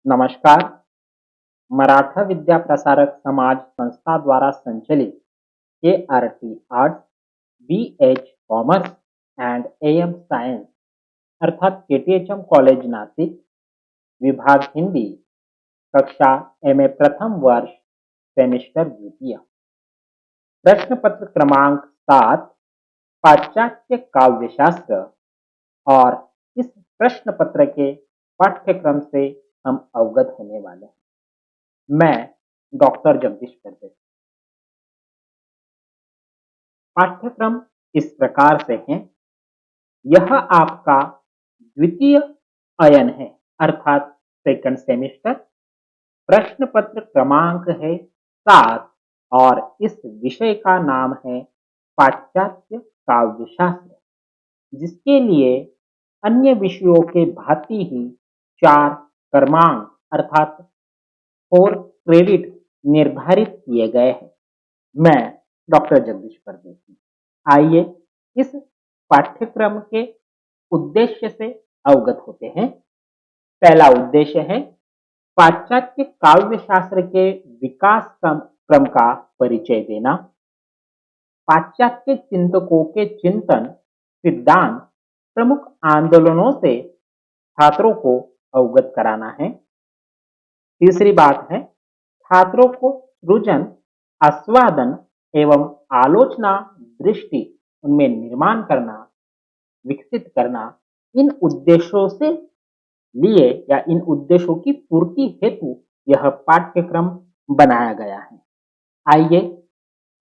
नमस्कार। मराठा विद्या प्रसारक समाज संस्था द्वारा संचालित KRT arts, BH commerce and AM science अर्थात KTHM कॉलेज नासिक, विभाग हिंदी, कक्षा MA प्रथम वर्ष, सेमेस्टर द्वितीय। प्रश्न पत्र क्रमांक 7, पाश्चात्य काव्यशास्त्र। और इस प्रश्न पत्र के पाठ्यक्रम से हम अवगत होने वाले हैं। मैं डॉक्टर जगदीश परदेशी। पाठ्यक्रम इस प्रकार से है। यह आपका द्वितीय अयन है अर्थात सेकंड सेमेस्टर। प्रश्न पत्र क्रमांक है 7 और इस विषय का नाम है पाश्चात्य काव्यशास्त्र, जिसके लिए अन्य विषयों के भांति ही 4 क्रमांक अर्थात 4 क्रेडिट निर्धारित किए गए हैं। मैं डॉक्टर जगदीश परदेशी। आइए इस पाठ्यक्रम के उद्देश्य से अवगत होते हैं। पहला उद्देश्य है पाश्चात्य काव्यशास्त्र के विकास क्रम का परिचय देना। पाश्चात्य चिंतकों के चिंतन, सिद्धांत, प्रमुख आंदोलनों से छात्रों को अवगत कराना है। तीसरी बात है छात्रों को सृजन, आस्वादन एवं आलोचना दृष्टि उनमें निर्माण करना, विकसित करना। इन उद्देश्यों से लिए या इन उद्देश्यों की पूर्ति हेतु यह पाठ्यक्रम बनाया गया है। आइए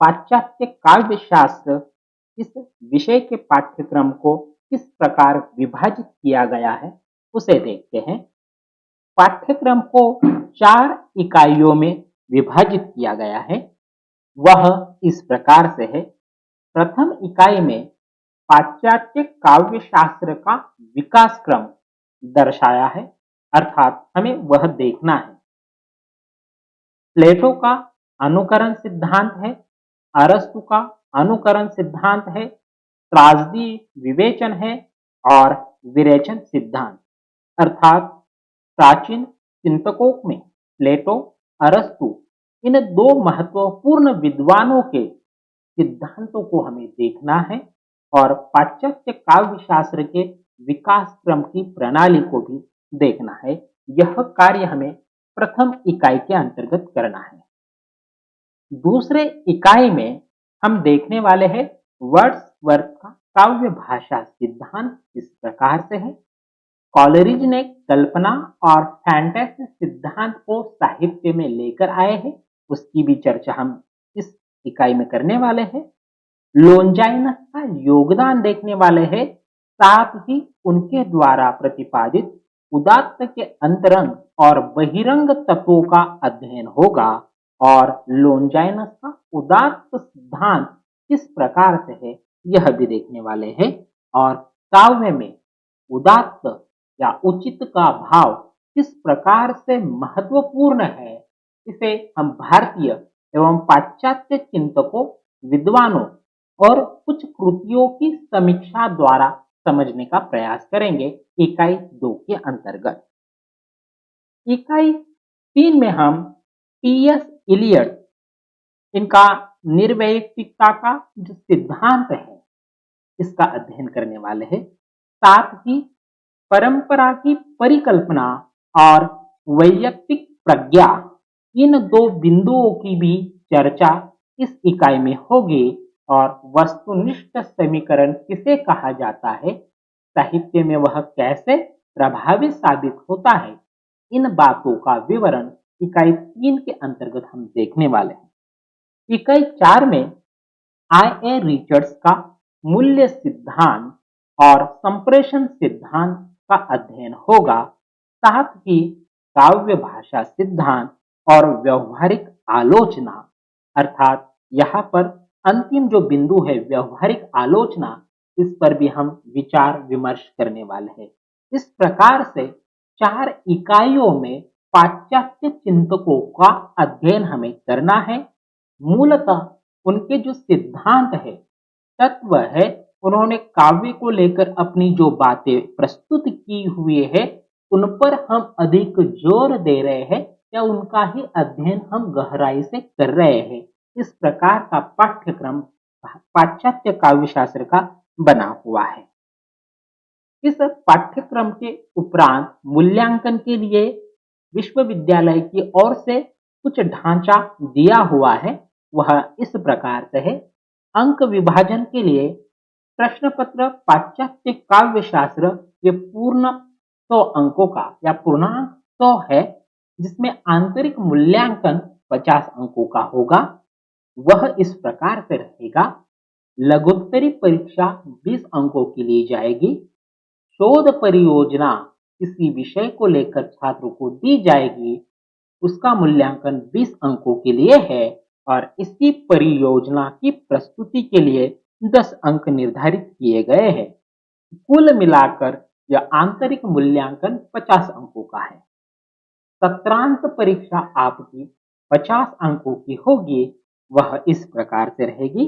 पाश्चात्य काव्यशास्त्र इस विषय के पाठ्यक्रम को किस प्रकार विभाजित किया गया है उसे देखते हैं। पाठ्यक्रम को 4 इकाइयों में विभाजित किया गया है। वह इस प्रकार से है। प्रथम इकाई में पाश्चात्य काव्यशास्त्र का विकास क्रम दर्शाया है अर्थात हमें वह देखना है। प्लेटो का अनुकरण सिद्धांत है, अरस्तु का अनुकरण सिद्धांत है, त्रासदी विवेचन है और विरेचन सिद्धांत। अर्थात प्राचीन चिंतकों में प्लेटो, अरस्तु इन 2 महत्वपूर्ण विद्वानों के सिद्धांतों को हमें देखना है और पाश्चात्य काव्यशास्त्र के विकास क्रम की प्रणाली को भी देखना है। यह कार्य हमें प्रथम इकाई के अंतर्गत करना है। दूसरे इकाई में हम देखने वाले हैं वर्ड्सवर्थ का काव्य भाषा सिद्धांत इस प्रकार से है। कॉलरिज ने कल्पना और फैंटेसी सिद्धांत को साहित्य में लेकर आए हैं, उसकी भी चर्चा हम इस इकाई में करने वाले हैं। लोंजाइनस का योगदान देखने वाले हैं, साथ ही उनके द्वारा प्रतिपादित उदात्त के अंतरंग और बहिरंग तत्वों का अध्ययन होगा और लोंजाइनस का उदात्त सिद्धांत किस प्रकार से है यह भी देखने वाले हैं। और काव्य में उदात्त या उचित का भाव किस प्रकार से महत्वपूर्ण है, इसे हम भारतीय एवं पाश्चात्य चिंतकों, विद्वानों और कुछ कृतियों की समीक्षा द्वारा समझने का प्रयास करेंगे इकाई 2 के अंतर्गत। इकाई 3 में हम T.S. इलियट इनका निर्वैयक्तिकता का जो सिद्धांत है इसका अध्ययन करने वाले हैं। साथ ही परंपरा की परिकल्पना और वैयक्तिक प्रज्ञा, इन 2 बिंदुओं की भी चर्चा इस इकाई में होगी। और वस्तुनिष्ठ समीकरण किसे कहा जाता है, साहित्य में वह कैसे प्रभावी साबित होता है, इन बातों का विवरण इकाई 3 के अंतर्गत हम देखने वाले हैं। इकाई 4 में I.A. रिचर्ड्स का मूल्य सिद्धांत और संप्रेषण सिद्धांत का अध्ययन होगा। साथ ही काव्य भाषा सिद्धांत और व्यवहारिक आलोचना, अर्थात यहाँ पर अंतिम जो बिंदु है व्यवहारिक आलोचना, इस पर भी हम विचार विमर्श करने वाले हैं। इस प्रकार से 4 इकाइयों में पाश्चात्य चिंतकों का अध्ययन हमें करना है। मूलतः उनके जो सिद्धांत है, तत्व है, उन्होंने काव्य को लेकर अपनी जो बातें प्रस्तुत की हुई है उन पर हम अधिक जोर दे रहे हैं या उनका ही अध्ययन हम गहराई से कर रहे हैं। इस प्रकार का पाठ्यक्रम पाश्चात्य काव्यशास्त्र का बना हुआ है। इस पाठ्यक्रम के उपरांत मूल्यांकन के लिए विश्वविद्यालय की ओर से कुछ ढांचा दिया हुआ है। वह इस प्रकार से है। अंक विभाजन के लिए प्रश्न पत्र पाश्चात्य काव्यशास्त्र ये पूर्ण 100 अंकों का या पूर्णांक 100 है, जिसमें आंतरिक मूल्यांकन 50 अंकों का होगा। वह इस प्रकार से रहेगा। लघुत्तरी परीक्षा 20 अंकों की ली जाएगी। शोध परियोजना किसी विषय को लेकर छात्रों को दी जाएगी, उसका मूल्यांकन 20 अंकों के लिए है और इसी परियोजना की प्रस्तुति के लिए 10 अंक निर्धारित किए गए हैं। कुल मिलाकर यह आंतरिक मूल्यांकन 50 अंकों का है। सत्रांत परीक्षा आपकी 50 अंकों की होगी। वह इस प्रकार से रहेगी।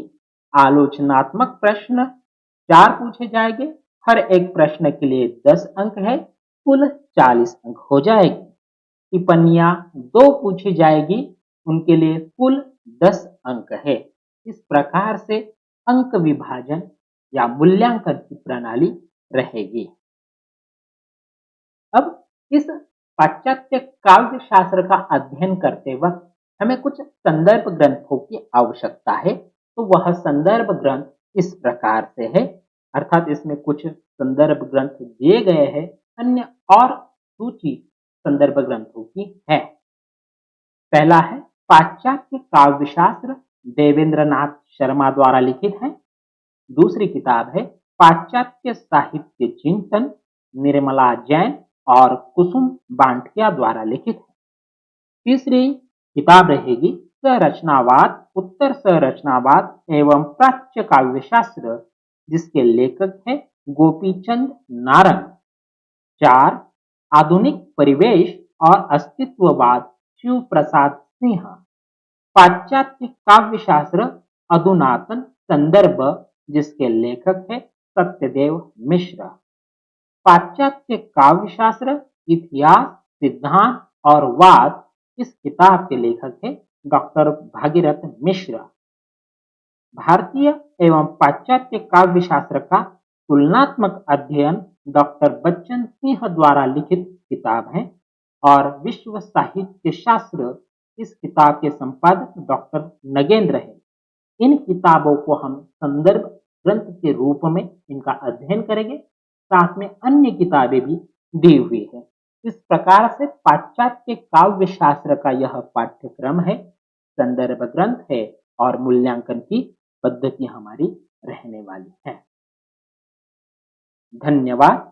आलोचनात्मक प्रश्न 4 पूछे जाएंगे। हर एक प्रश्न के लिए 10 अंक है, कुल 40 अंक हो जाएगी। टिप्पणियां 2 पूछी जाएगी, उनके लिए कुल 10 अंक है। इस प्रकार से अंक विभाजन या मूल्यांकन की प्रणाली रहेगी। अब इस पाश्चात्य काव्य शास्त्र का अध्ययन करते वक्त हमें कुछ संदर्भ ग्रंथों की आवश्यकता है। तो वह संदर्भ ग्रंथ इस प्रकार से है, अर्थात इसमें कुछ संदर्भ ग्रंथ दिए गए हैं, अन्य और सूची संदर्भ ग्रंथों की है। पहला है पाश्चात्य काव्यशास्त्र, देवेंद्रनाथ शर्मा द्वारा लिखित है। दूसरी किताब है पाश्चात्य साहित्य चिंतन, निर्मला जैन और कुसुम बांटिया द्वारा लिखित है। तीसरी किताब रहेगी संरचनावाद, उत्तर संरचनावाद एवं प्राच्य काव्यशास्त्र, जिसके लेखक हैं गोपीचंद नारंग। 4 आधुनिक परिवेश और अस्तित्ववाद, शिव प्रसाद सिंह। पाश्चात्य काव्यशास्त्र अधुनातन संदर्भ, जिसके लेखक है सत्यदेव मिश्र। पाश्चात्य काव्यशास्त्र इतिहास, सिद्धांत और वाद, इस किताब के लेखक है डॉक्टर भागीरथ मिश्र। भारतीय एवं पाश्चात्य काव्यशास्त्र का तुलनात्मक अध्ययन डॉक्टर बच्चन सिंह द्वारा लिखित किताब है और विश्व साहित्य शास्त्र, इस किताब के संपादक डॉक्टर नगेंद्र है। इन किताबों को हम संदर्भ ग्रंथ के रूप में इनका अध्ययन करेंगे। साथ में अन्य किताबें भी दी हुई है। इस प्रकार से पाश्चात्य काव्य शास्त्र का यह पाठ्यक्रम है, संदर्भ ग्रंथ है और मूल्यांकन की पद्धति हमारी रहने वाली है। धन्यवाद।